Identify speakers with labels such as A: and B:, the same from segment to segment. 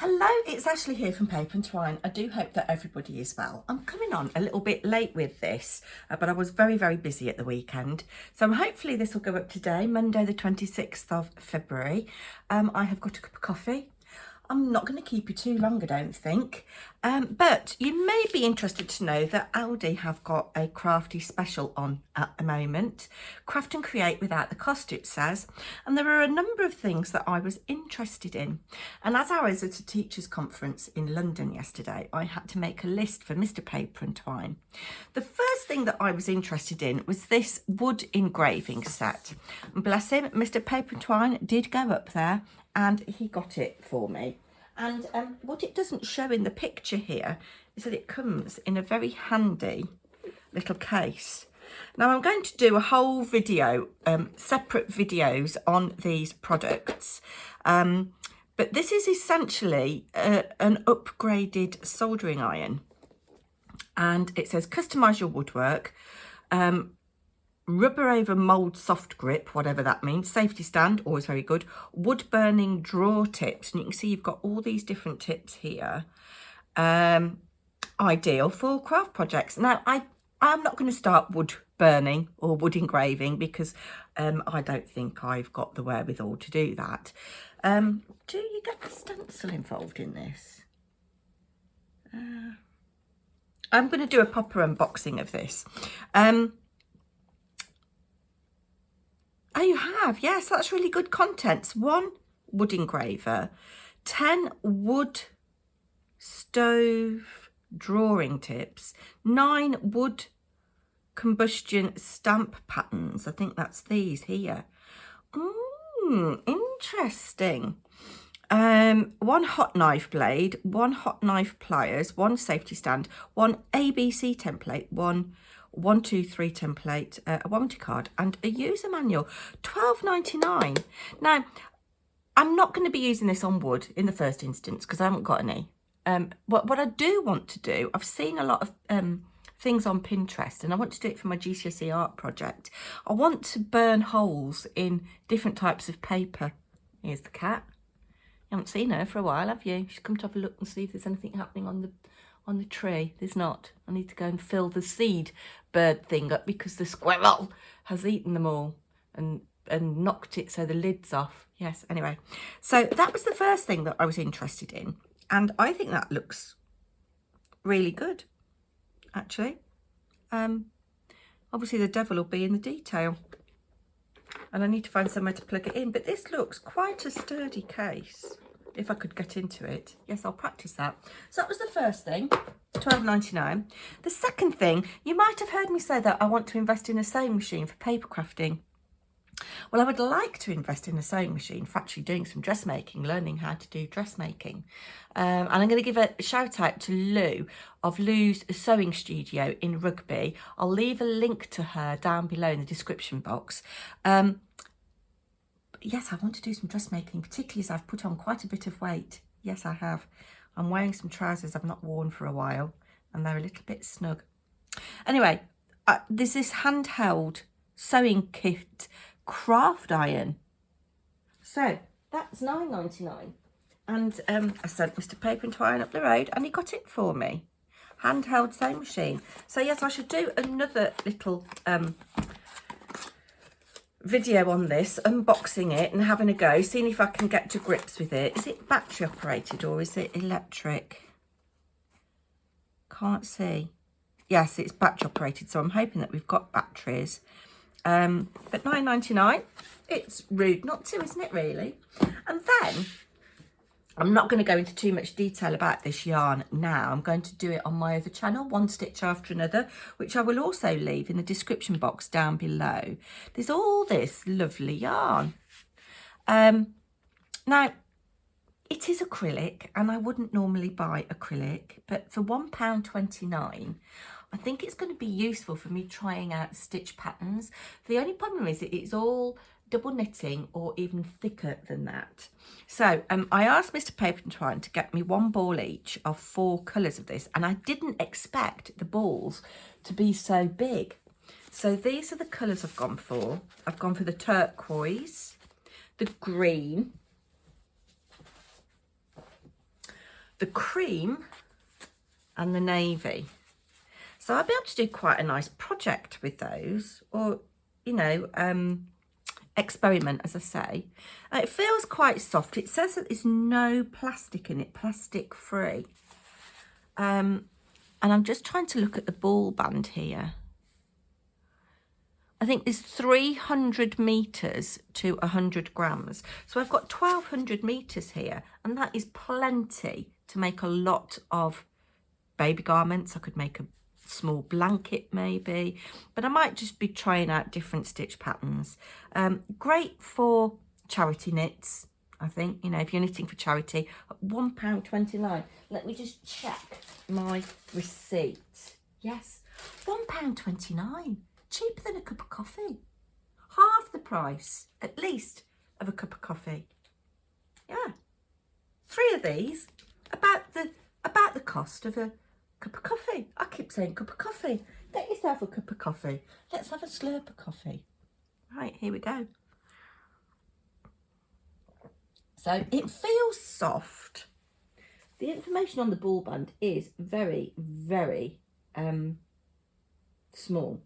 A: Hello, it's Ashley here from Paper&Twine. I do hope that everybody is well. I'm coming on a little bit late with this, but I was very busy at the weekend. So hopefully this will go up today, Monday the 26th of February. I have got a cup of coffee. I'm not going to keep you too long, I don't think. But you may be interested to know that Aldi have got a crafty special on at the moment. Craft and create without the cost, it says. And there are a number of things that I was interested in. And as I was at a teachers' conference in London yesterday, I had to make a list for Mr. Paper&Twine. The first thing that I was interested in was this wood engraving set. And bless him, Mr. Paper&Twine did go up there and he got it for me. And what it doesn't show in the picture here is that it comes in a very handy little case. Now I'm going to do a whole video, separate videos on these products. But this is essentially an upgraded soldering iron. And it says customise your woodwork. Rubber over mould soft grip, whatever that means, safety stand, always very good, wood burning drawer tips, and you can see you've got all these different tips here, ideal for craft projects. Now I'm not going to start wood burning or wood engraving because I don't think I've got the wherewithal to do that. Do you get the stencil involved in this? I'm going to do a proper unboxing of this. Oh, you have? Yes, that's really good contents. 1 wood engraver, 10 wood stove drawing tips, 9 wood combustion stamp patterns. I think that's these here. Interesting. 1 hot knife blade, 1 hot knife pliers, 1 safety stand, 1 ABC template, 1 2 3 template, a warranty card and a user manual. £12.99. Now I'm not going to be using this on wood in the first instance because I haven't got any. What I do want to do, I've seen a lot of things on Pinterest and I want to do it for my GCSE art project. I want to burn holes in different types of paper. Here's the cat. You haven't seen her for a while, have you? She's come to have a look and see if there's anything happening on the tree. There's not. I need to go and fill the seed bird thing up because the squirrel has eaten them all and knocked it so the lid's off. Yes, anyway. So that was the first thing that I was interested in. And I think that looks really good, actually. Obviously the devil will be in the detail. And I need to find somewhere to plug it in. But this looks quite a sturdy case. If I could get into it. Yes, I'll practice that. So that was the first thing, £12.99. The second thing, you might have heard me say that I want to invest in a sewing machine for paper crafting. Well, I would like to invest in a sewing machine for actually doing some dressmaking, learning how to do dressmaking. And I'm going to give a shout out to Lou of Lou's Sewing Studio in Rugby. I'll leave a link to her down below in the description box. Yes, I want to do some dressmaking, particularly as I've put on quite a bit of weight. Yes, I have. I'm wearing some trousers I've not worn for a while, and they're a little bit snug. Anyway, there's this handheld sewing kit craft iron. So that's £9.99. And I sent Mr. Paper&Twine up the road, and he got it for me. Handheld sewing machine. So yes, I should do another little video on this, unboxing it and having a go, seeing if I can get to grips with it. Is it battery operated or is it electric? Can't see. Yes, it's battery operated, so I'm hoping that we've got batteries. But £9.99, it's rude not to, isn't it, really? And then I'm not going to go into too much detail about this yarn now. I'm going to do it on my other channel, one stitch after another, which I will also leave in the description box down below. There's all this lovely yarn. Now, it is acrylic, and I wouldn't normally buy acrylic, but for £1.29, I think it's going to be useful for me trying out stitch patterns. The only problem is it's all double knitting or even thicker than that. So I asked Mr. Paper&Twine to get me 1 ball each of 4 colours of this, and I didn't expect the balls to be so big. So these are the colours I've gone for. I've gone for the turquoise, the green, the cream and the navy. So I'll be able to do quite a nice project with those, or, you know, experiment, as I say. It feels quite soft. It says that there's no plastic in it, plastic free. And I'm just trying to look at the ball band here. I think there's 300 meters to 100 grams. So I've got 1200 meters here, and that is plenty to make a lot of baby garments. I could make a small blanket maybe, but I might just be trying out different stitch patterns. Great for charity knits, I think, you know, if you're knitting for charity. £1.29. Let me just check my receipt. Yes, £1.29. Cheaper than a cup of coffee. Half the price, at least, of a cup of coffee. Yeah. 3 of these, about the cost of a cup of coffee. I keep saying cup of coffee. Get yourself a cup of coffee. Let's have a slurp of coffee. Right, here we go. So it feels soft. The information on the ball band is very, very small.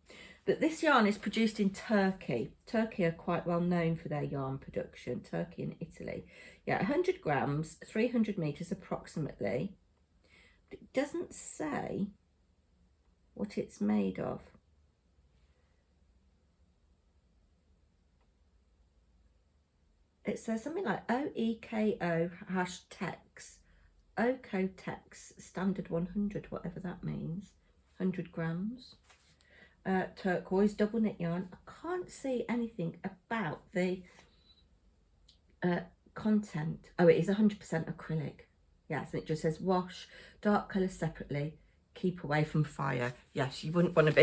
A: But this yarn is produced in Turkey. Turkey are quite well known for their yarn production. Turkey and Italy. Yeah, 100 grams, 300 meters approximately. But it doesn't say what it's made of. It says something like OEKO #tex, Oco-Tex, standard 100, whatever that means. 100 grams. Turquoise double knit yarn. I can't see anything about the content. Oh, it is 100% acrylic. Yes, and it just says wash dark colours separately, keep away from fire. Yes, you wouldn't want to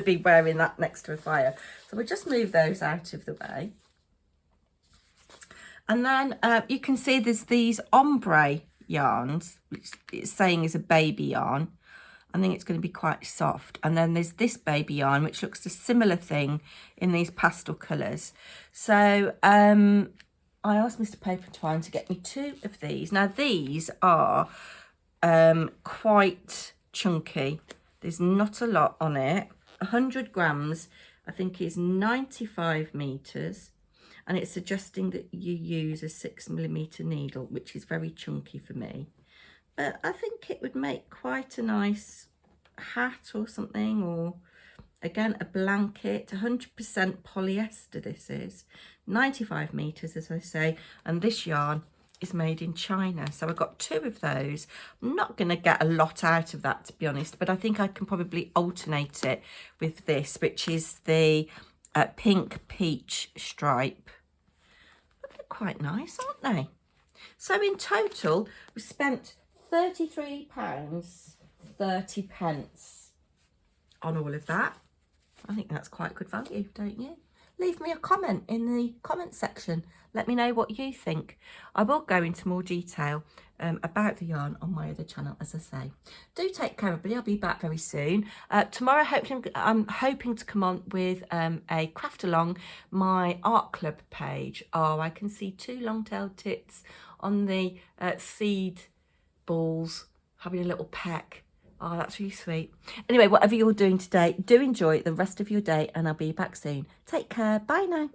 A: be wearing that next to a fire. So we'll just move those out of the way. And then you can see there's these ombre yarns, which it's saying is a baby yarn. I think it's going to be quite soft. And then there's this baby yarn, which looks a similar thing in these pastel colours. So I asked Mr. Paper&Twine to get me 2 of these. Now, these are quite chunky. There's not a lot on it. 100 grams, I think, is 95 meters. And it's suggesting that you use a 6mm needle, which is very chunky for me. But I think it would make quite a nice hat or something, or again, a blanket. 100% polyester this is. 95 meters, as I say, and this yarn is made in China. So I've got 2 of those. I'm not going to get a lot out of that, to be honest, but I think I can probably alternate it with this, which is the pink peach stripe. But they're quite nice, aren't they? So in total, we spent £33.30 on all of that. I think that's quite good value, don't you? Leave me a comment in the comment section. Let me know what you think. I will go into more detail about the yarn on my other channel, as I say. Do take care, everybody. I'll be back very soon. Tomorrow, I'm hoping to come on with a craft along my art club page. Oh, I can see 2 long-tailed tits on the seed balls having a little peck. Oh, that's really sweet. Anyway, whatever you're doing today, do enjoy the rest of your day, and I'll be back soon. Take care. Bye now.